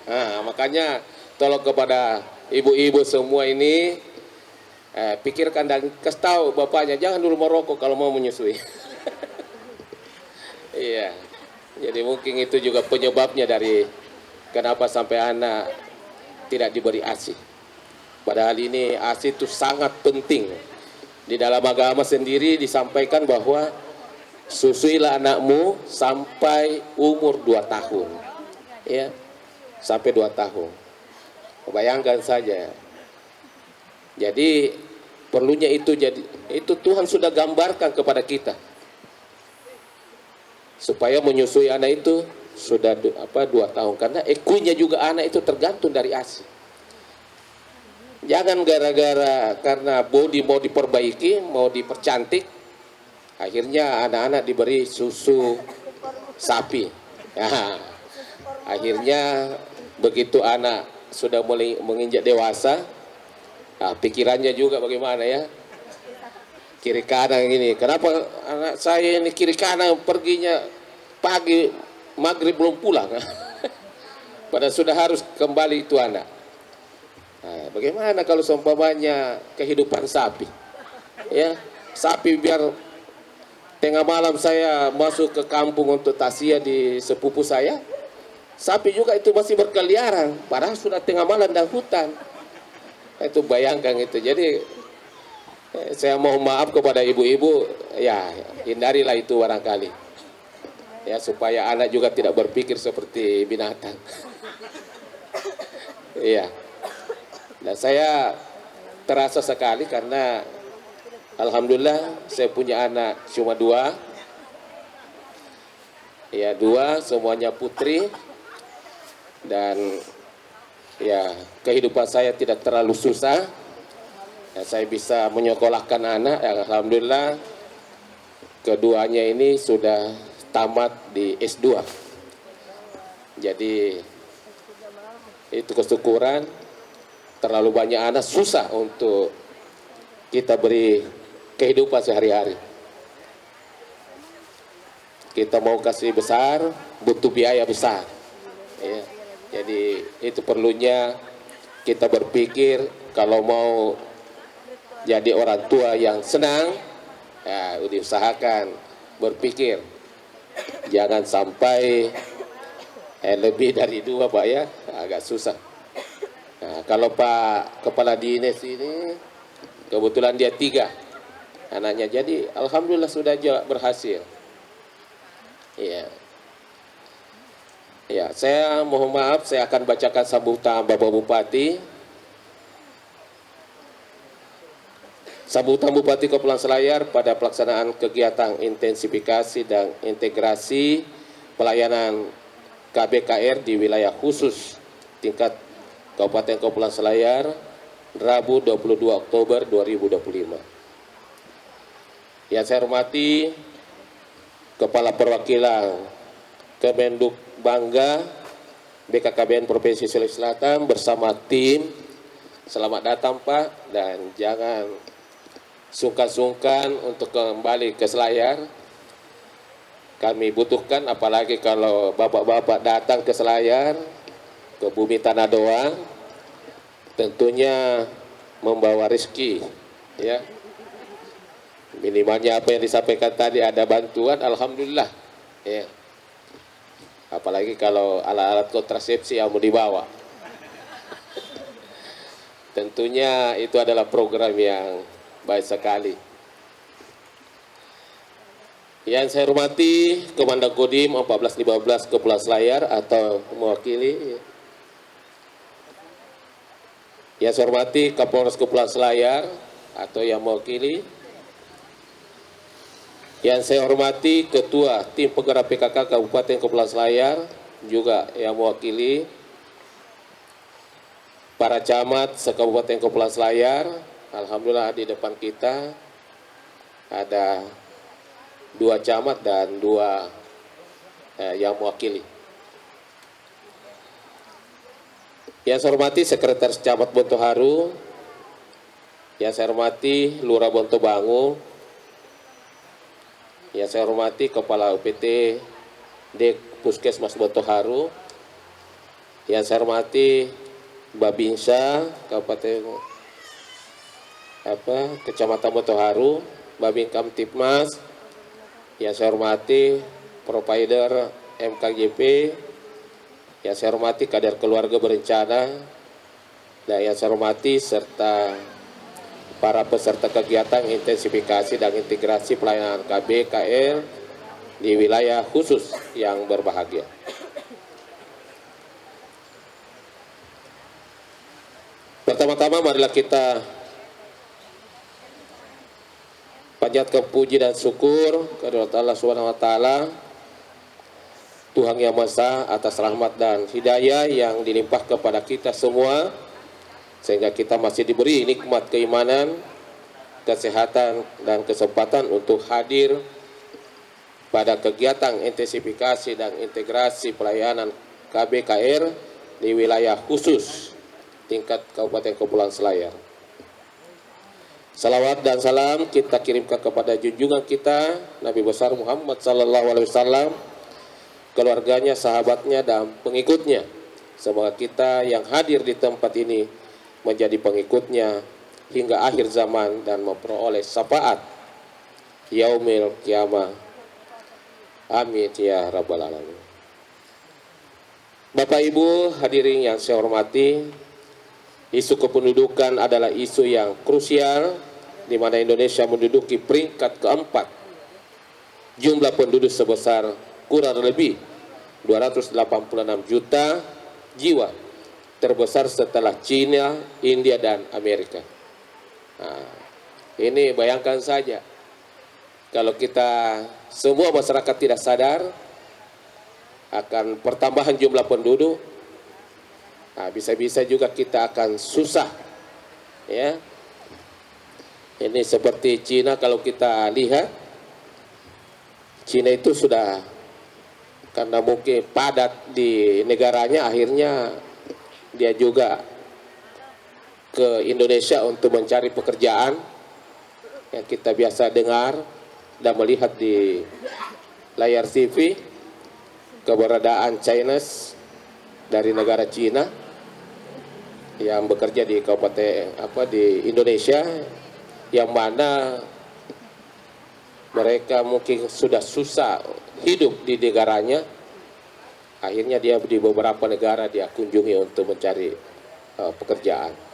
Nah, makanya tolong kepada ibu-ibu semua ini pikirkan dan kasih tahu bapaknya jangan dulu merokok kalau mau menyusui. Iya. Jadi mungkin itu juga penyebabnya dari kenapa sampai anak tidak diberi ASI. Padahal ini ASI itu sangat penting. Di dalam agama sendiri disampaikan bahwa susuilah anakmu sampai umur 2 tahun. Ya. Sampai 2 tahun. Bayangkan saja. Jadi perlunya itu Tuhan sudah gambarkan kepada kita. Supaya menyusui anak itu sudah 2 tahun, karena ekunya juga anak itu tergantung dari ASI. Jangan gara-gara karena body mau diperbaiki, mau dipercantik, akhirnya anak-anak diberi susu sapi. Nah, akhirnya begitu anak sudah mulai menginjak dewasa, nah, pikirannya juga bagaimana ya, kiri kanan ini. Kenapa anak saya ini kiri kanan perginya pagi maghrib belum pulang? Padahal sudah harus kembali itu anak. Nah, bagaimana kalau seumpamanya kehidupan sapi? Ya, sapi biar tengah malam saya masuk ke kampung untuk tasya di sepupu saya, sapi juga itu masih berkeliaran, padahal sudah tengah malam dan hutan. Itu bayangkan itu. Jadi saya mohon maaf kepada ibu-ibu, ya hindarilah itu barangkali. Ya, supaya anak juga tidak berpikir seperti binatang. Iya. Dan saya terasa sekali karena alhamdulillah saya punya anak cuma 2. Ya, 2 semuanya putri. Dan ya kehidupan saya tidak terlalu susah. Ya, saya bisa menyekolahkan anak. Ya, alhamdulillah keduanya ini sudah tamat di S2. Jadi itu kesyukuran. Terlalu banyak anak susah untuk kita beri kehidupan sehari-hari. Kita mau kasih besar, butuh biaya besar. Ya. Jadi itu perlunya kita berpikir kalau mau jadi orang tua yang senang, ya diusahakan berpikir jangan sampai lebih dari 2 Pak ya, agak susah. Nah, kalau Pak Kepala Dinas ini kebetulan dia 3 anaknya, jadi alhamdulillah sudah berhasil. Iya. Ya, saya mohon maaf, saya akan bacakan sambutan Bapak Bupati. Sambutan Bupati Kepulauan Selayar pada pelaksanaan kegiatan intensifikasi dan integrasi pelayanan KBKR di wilayah khusus tingkat Kabupaten Kepulauan Selayar, Rabu 22 Oktober 2025. Yang saya hormati Kepala Perwakilan Kemenduk Bangga BKKBN Provinsi Sulawesi Selatan bersama tim, selamat datang Pak, dan jangan sungkan-sungkan untuk kembali ke Selayar. Kami butuhkan, apalagi kalau bapak-bapak datang ke Selayar, ke bumi tanah doang, tentunya membawa rezeki, ya. Minimalnya apa yang disampaikan tadi ada bantuan, alhamdulillah, ya. Apalagi kalau alat-alat kontrasepsi yang mau dibawa. Tentunya itu adalah program yang baik sekali. Yang saya hormati Komandan Kodim 1415 Kepulauan Selayar atau mewakili. Yang saya hormati Kapolres Kepulauan Selayar atau yang mewakili. Yang saya hormati Ketua Tim Penggerak PKK Kabupaten Kepulauan Selayar juga yang mewakili. Para camat se-Kabupaten Kepulauan Selayar, alhamdulillah di depan kita ada 2 camat dan 2 yang mewakili. Yang saya hormati Sekretaris Camat Bontoharu, yang saya hormati Lurah Bontobangu, yang saya hormati Kepala UPT Dek Puskesmas Botoharu, yang saya hormati Babinsa Kabupaten Kecamatan Botoharu, Babin Kamtipmas, yang saya hormati provider MKGP, yang saya hormati kader keluarga berencana, dan yang saya hormati serta para peserta kegiatan intensifikasi dan integrasi pelayanan KB KR di wilayah khusus yang berbahagia. Pertama-tama marilah kita panjatkan puji dan syukur kepada Allah Subhanahu wa taala, Tuhan Yang Maha Esa, atas rahmat dan hidayah yang dilimpah kepada kita semua sehingga kita masih diberi nikmat keimanan, kesehatan dan kesempatan untuk hadir pada kegiatan intensifikasi dan integrasi pelayanan KBKR di wilayah khusus tingkat Kabupaten Kepulauan Selayar. Salawat dan salam kita kirimkan kepada junjungan kita Nabi besar Muhammad SAW, keluarganya, sahabatnya dan pengikutnya. Semoga kita yang hadir di tempat ini menjadi pengikutnya hingga akhir zaman dan memperoleh syafaat yaumil kiamah. Amin ya rabbal alamin. Bapak Ibu hadirin yang saya hormati, isu kependudukan adalah isu yang krusial di mana Indonesia menduduki peringkat keempat. Jumlah penduduk sebesar kurang lebih 286 juta jiwa, terbesar setelah China, India dan Amerika. Nah, ini bayangkan saja kalau kita semua masyarakat tidak sadar akan pertambahan jumlah penduduk, nah, bisa-bisa juga kita akan susah, ya. Ini seperti Cina, kalau kita lihat, Cina itu sudah karena mungkin padat di negaranya, akhirnya dia juga ke Indonesia untuk mencari pekerjaan yang kita biasa dengar dan melihat di layar TV, keberadaan Chinese dari negara Cina yang bekerja di kabupaten di Indonesia, yang mana mereka mungkin sudah susah hidup di negaranya, akhirnya dia di beberapa negara dia kunjungi untuk mencari pekerjaan.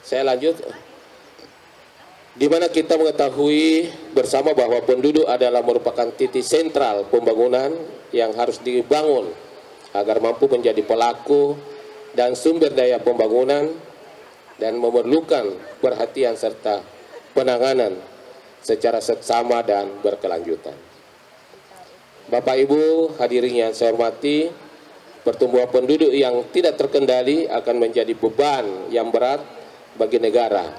Saya lanjut, di mana kita mengetahui bersama bahwa penduduk adalah merupakan titik sentral pembangunan yang harus dibangun agar mampu menjadi pelaku dan sumber daya pembangunan dan memerlukan perhatian serta penanganan secara seksama dan berkelanjutan. Bapak Ibu hadirin yang saya hormati, pertumbuhan penduduk yang tidak terkendali akan menjadi beban yang berat bagi negara.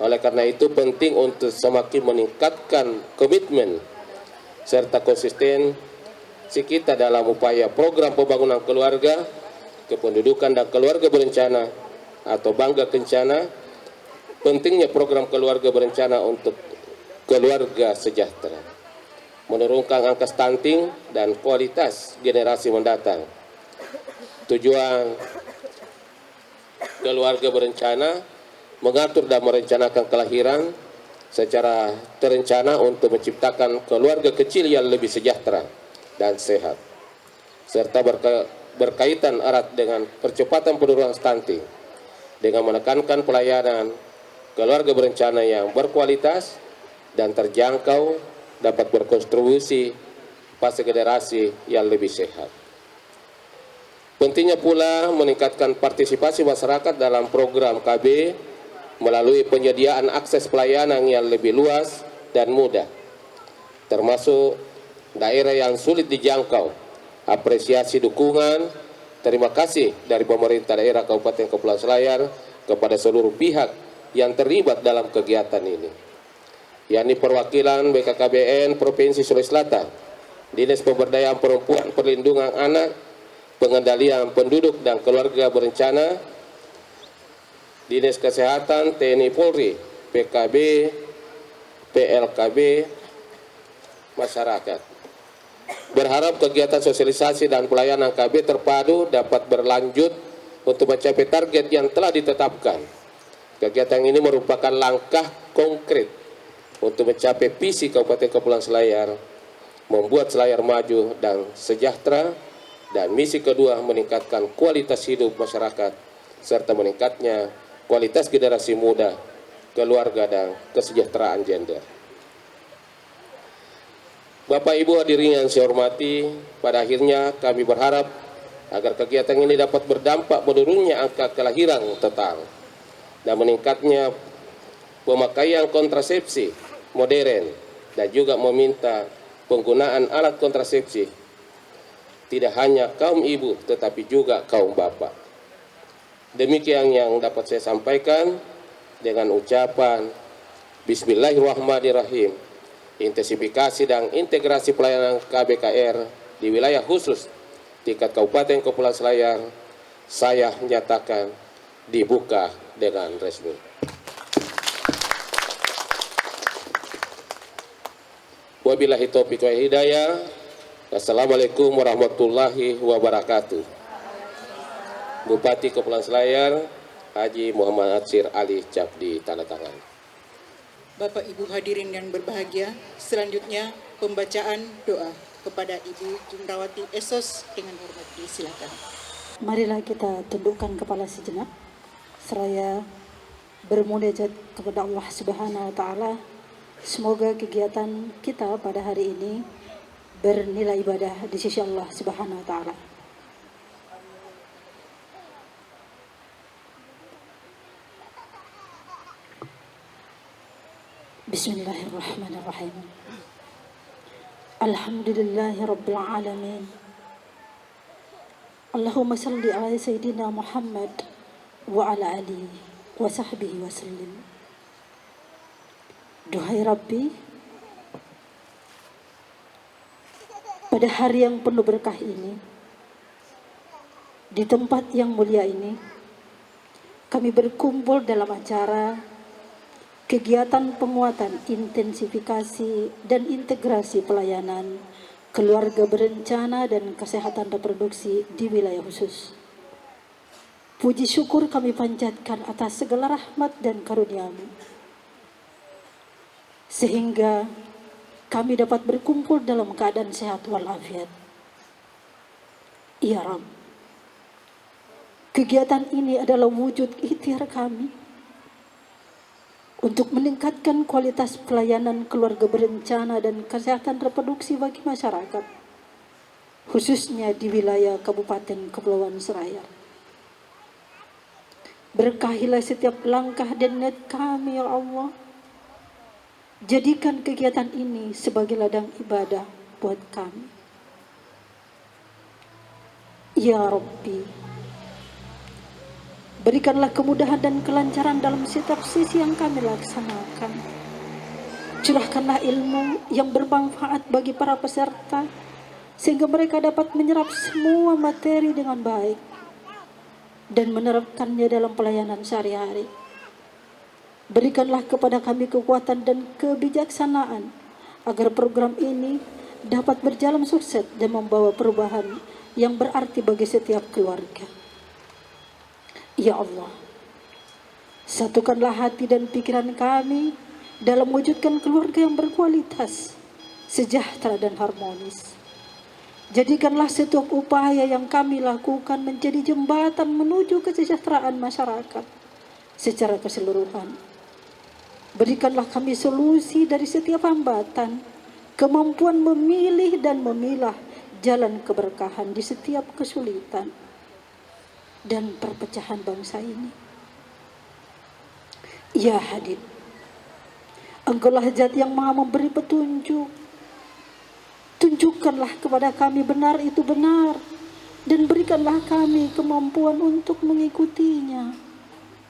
Oleh karena itu penting untuk semakin meningkatkan komitmen serta konsistensi kita dalam upaya program pembangunan keluarga, kependudukan dan keluarga berencana atau Bangga Kencana. Pentingnya program keluarga berencana untuk keluarga sejahtera, menurunkan angka stunting dan kualitas generasi mendatang. Tujuan keluarga berencana mengatur dan merencanakan kelahiran secara terencana untuk menciptakan keluarga kecil yang lebih sejahtera dan sehat, serta berkaitan erat dengan percepatan penurunan stunting dengan menekankan pelayanan keluarga berencana yang berkualitas dan terjangkau dapat berkontribusi fase generasi yang lebih sehat. Pentingnya pula meningkatkan partisipasi masyarakat dalam program KB melalui penyediaan akses pelayanan yang lebih luas dan mudah, termasuk daerah yang sulit dijangkau. Apresiasi dukungan, terima kasih dari pemerintah daerah Kabupaten Kepulauan Selayar kepada seluruh pihak yang terlibat dalam kegiatan ini, yakni perwakilan BKKBN Provinsi Sulawesi Selatan, Dinas Pemberdayaan Perempuan, Perlindungan Anak, Pengendalian Penduduk dan Keluarga Berencana, Dinas Kesehatan, TNI Polri, PKB, PLKB, masyarakat. Berharap kegiatan sosialisasi dan pelayanan KB terpadu dapat berlanjut untuk mencapai target yang telah ditetapkan. Kegiatan ini merupakan langkah konkret untuk mencapai visi Kabupaten Kepulauan Selayar, membuat Selayar maju dan sejahtera, dan misi kedua meningkatkan kualitas hidup masyarakat serta meningkatnya kualitas generasi muda, keluarga, dan kesejahteraan gender. Bapak Ibu hadirin yang saya hormati, pada akhirnya kami berharap agar kegiatan ini dapat berdampak menurunnya angka kelahiran total dan meningkatnya pemakaian kontrasepsi modern, dan juga meminta penggunaan alat kontrasepsi tidak hanya kaum ibu tetapi juga kaum bapak. Demikian yang dapat saya sampaikan dengan ucapan Bismillahirrahmanirrahim. Intensifikasi dan integrasi pelayanan KBKR di wilayah khusus tingkat Kabupaten Kepulauan Selayar saya nyatakan dibuka dengan resmi. Wabillahi taufiq wal hidayah. Assalamualaikum warahmatullahi wabarakatuh. Bupati Kepulauan Selayar Haji Muhammad Atsir Ali Cabdi, tanda tangan. Bapak Ibu hadirin yang berbahagia, selanjutnya pembacaan doa kepada Ibu Jumrawati Esos dengan hormat disilakan. Marilah kita tundukkan kepala sejenak seraya bermunajat kepada Allah Subhanahu wa taala. Semoga kegiatan kita pada hari ini bernilai ibadah di sisi Allah Subhanahu wa taala. Bismillahirrahmanirrahim. Alhamdulillahi rabbil alamin. Allahumma salli ala sayyidina Muhammad wa ala alihi wa sahbihi wa sallim. Duhai Rabbi, pada hari yang penuh berkah ini, di tempat yang mulia ini, kami berkumpul dalam acara kegiatan penguatan, intensifikasi, dan integrasi pelayanan keluarga berencana dan kesehatan reproduksi di wilayah khusus. Puji syukur kami panjatkan atas segala rahmat dan karunia-Mu, sehingga kami dapat berkumpul dalam keadaan sehat walafiat. Ya Rabb, kegiatan ini adalah wujud ikhtiar kami untuk meningkatkan kualitas pelayanan keluarga berencana dan kesehatan reproduksi bagi masyarakat, khususnya di wilayah Kabupaten Kepulauan Selayar. Berkahilah setiap langkah dan niat kami, ya Allah. Jadikan kegiatan ini sebagai ladang ibadah buat kami. Ya Rabbi, berikanlah kemudahan dan kelancaran dalam setiap sisi yang kami laksanakan. Curahkanlah ilmu yang bermanfaat bagi para peserta, sehingga mereka dapat menyerap semua materi dengan baik dan menerapkannya dalam pelayanan sehari-hari. Berikanlah kepada kami kekuatan dan kebijaksanaan agar program ini dapat berjalan sukses dan membawa perubahan yang berarti bagi setiap keluarga. Ya Allah, satukanlah hati dan pikiran kami dalam mewujudkan keluarga yang berkualitas, sejahtera dan harmonis. Jadikanlah setiap upaya yang kami lakukan menjadi jembatan menuju kesejahteraan masyarakat secara keseluruhan. Berikanlah kami solusi dari setiap hambatan, kemampuan memilih dan memilah jalan keberkahan di setiap kesulitan dan perpecahan bangsa ini. Ya Hadid, Engkaulah Zat yang Maha memberi petunjuk. Tunjukkanlah kepada kami benar itu benar, dan berikanlah kami kemampuan untuk mengikutinya.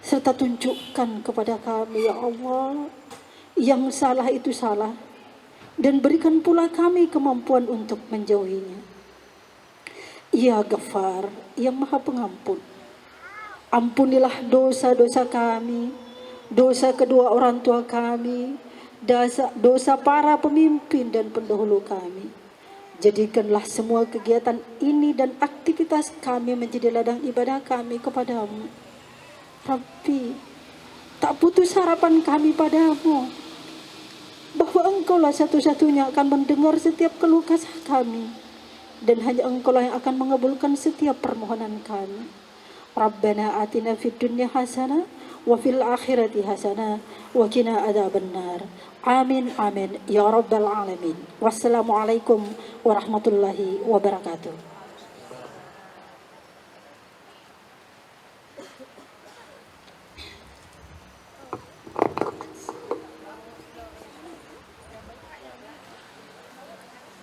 Serta tunjukkan kepada kami, ya Allah, yang salah itu salah, dan berikan pula kami kemampuan untuk menjauhinya. Ya Ghaffar, yang Maha Pengampun, Ampunilah dosa-dosa kami, dosa kedua orang tua kami, dosa para pemimpin dan pendahulu kami. Jadikanlah semua kegiatan ini dan aktivitas kami menjadi ladang ibadah kami kepadamu. Rabbi, tak putus harapan kami padamu, bahwa Engkaulah satu-satunya akan mendengar setiap keluh kesah kami, dan hanya Engkaulah yang akan mengabulkan setiap permohonan kami. Rabbana atina fid dunya hasanah wa fil akhirati hasanah wa qina adzabannar. Amin amin ya rabbal alamin. Wassalamualaikum warahmatullahi wabarakatuh.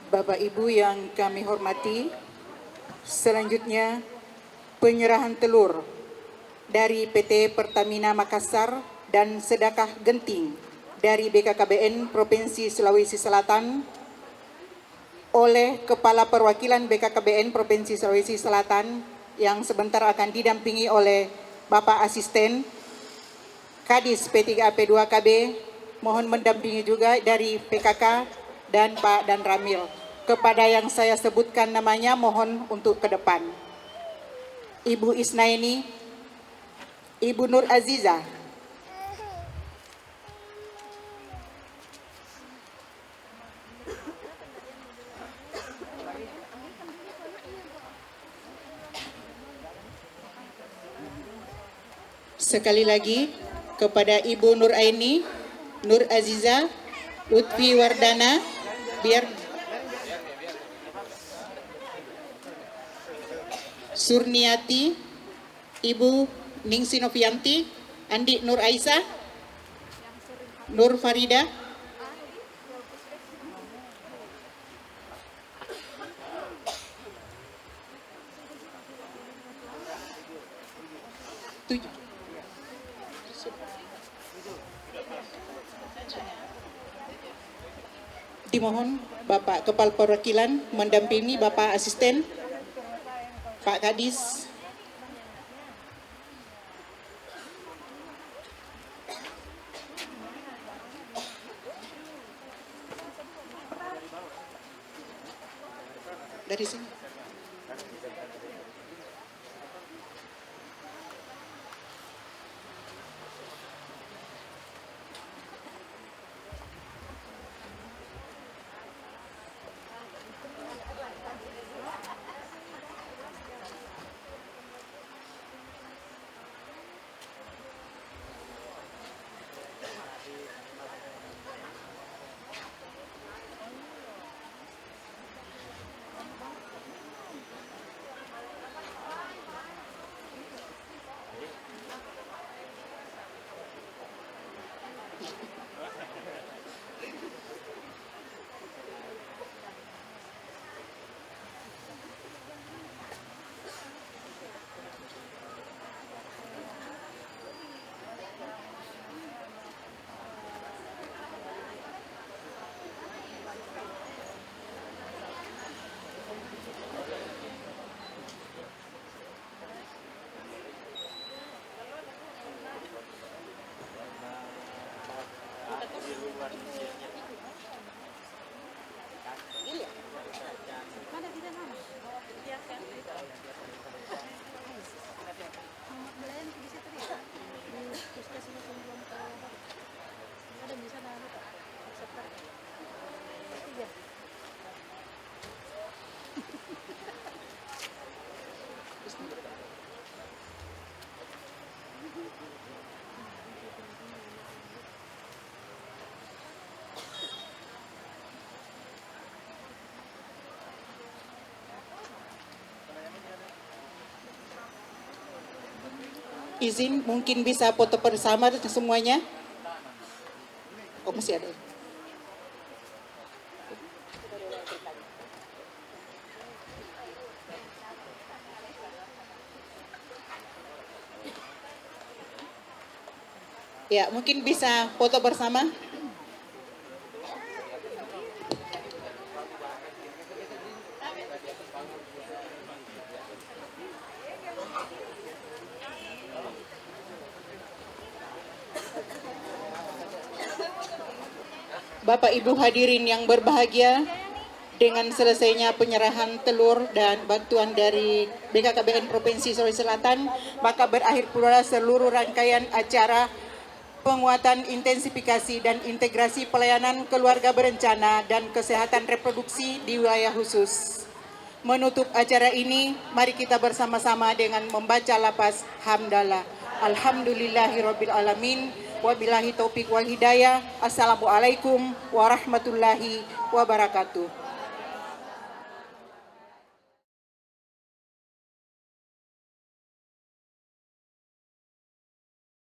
Bapak Ibu yang kami hormati, selanjutnya penyerahan telur dari PT Pertamina Makassar dan sedekah genting dari BKKBN Provinsi Sulawesi Selatan oleh Kepala Perwakilan BKKBN Provinsi Sulawesi Selatan yang sebentar akan didampingi oleh Bapak Asisten Kadis P3AP2KB, mohon mendampingi juga dari PKK dan Pak Dan Ramil. Kepada yang saya sebutkan namanya mohon untuk ke depan. Ibu Isnaini, Ibu Nur Aziza, sekali lagi kepada Ibu Nur Aini, Nur Aziza, Lutfi Wardana, biar Surniati, Ibu Ningsi Novianti, Andi Nur Aisyah, Nur Farida, dimohon Bapak Kepala Perwakilan mendampingi Bapak Asisten Pak Kadis. Dari sini. Izin mungkin bisa foto bersama semuanya. Oh masih ada. Ya, mungkin bisa foto bersama. Bapak Ibu hadirin yang berbahagia, dengan selesainya penyerahan telur dan bantuan dari BKKBN Provinsi Sulawesi Selatan, maka berakhir pula seluruh rangkaian acara penguatan intensifikasi dan integrasi pelayanan keluarga berencana dan kesehatan reproduksi di wilayah khusus. Menutup acara ini, mari kita bersama-sama dengan membaca lafaz hamdalah. Alhamdulillahirabbil alamin. Wabillahi taufik wal hidayah. Assalamualaikum warahmatullahi wabarakatuh.